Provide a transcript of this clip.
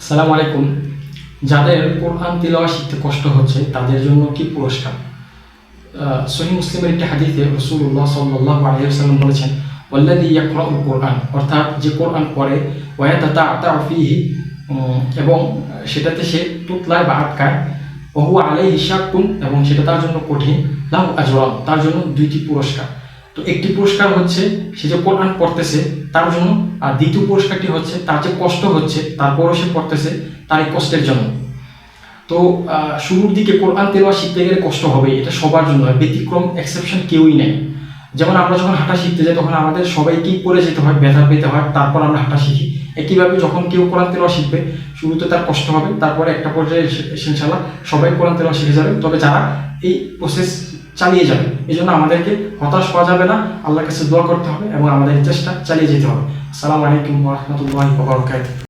আসসালামু আলাইকুম। যাদের কোরআন তিলাওয়াত শিখতে কষ্ট হচ্ছে তাদের জন্য কি পুরস্কার? সহিহ মুসলিমের একটি হাদিসে রাসূলুল্লাহ সাল্লাল্লাহু আলাইহি ওয়াসাল্লাম বলেছেন, ওয়াল্লাযী ইয়াকরাউল কোরআন, অর্থাৎ যে কোরআন পড়ে, ওয়া ইয়াতাতাআতাউ ফীহি, এবং সেটাতে সে তুতলায় বা আটকায়, ওয়া হুয়া আলাইহি শাক্কুন, এবং সেটা তার জন্য কঠিন, লাহু আজরান, তার জন্য দুইটি পুরস্কার। তো একটি পুরস্কার হচ্ছে সে যে কোরআন পড়তেছে তার জন্য, আর দ্বিতীয় পুরস্কারটি হচ্ছে তার যে কষ্ট হচ্ছে তারপরও সে পড়তেছে তার এই কষ্টের জন্য। তো শুরুর দিকে কোরআন তেলাওয়াত শিখতে গেলে কষ্ট হবে, এটা সবার জন্য, ব্যতিক্রম এক্সেপশন কেউই নেই। যেমন আমরা যখন হাঁটা শিখতে যাই তখন আমাদের সবাইকেই পড়ে যেতে হয়, ব্যথা পেতে হয়, তারপর আমরা হাঁটা শিখি। একইভাবে যখন কেউ কোরআন তেলাওয়াত শিখবে শুরুতে তার কষ্ট হবে, তারপরে একটা পর্যায়ে ইনশাআল্লাহ সবাই কোরআন তেলাওয়াত শিখে যাবে। তবে যারা এই প্রসেস চালিয়ে যাবে, এই জন্য আমাদেরকে হতাশ হওয়া যাবে না, আল্লাহর কাছে দোয়া করতে হবে এবং আমাদের চেষ্টা চালিয়ে যেতে হবে। আসসালামু আলাইকুম ওয়া রাহমাতুল্লাহি ওয়া বারাকাতুহু।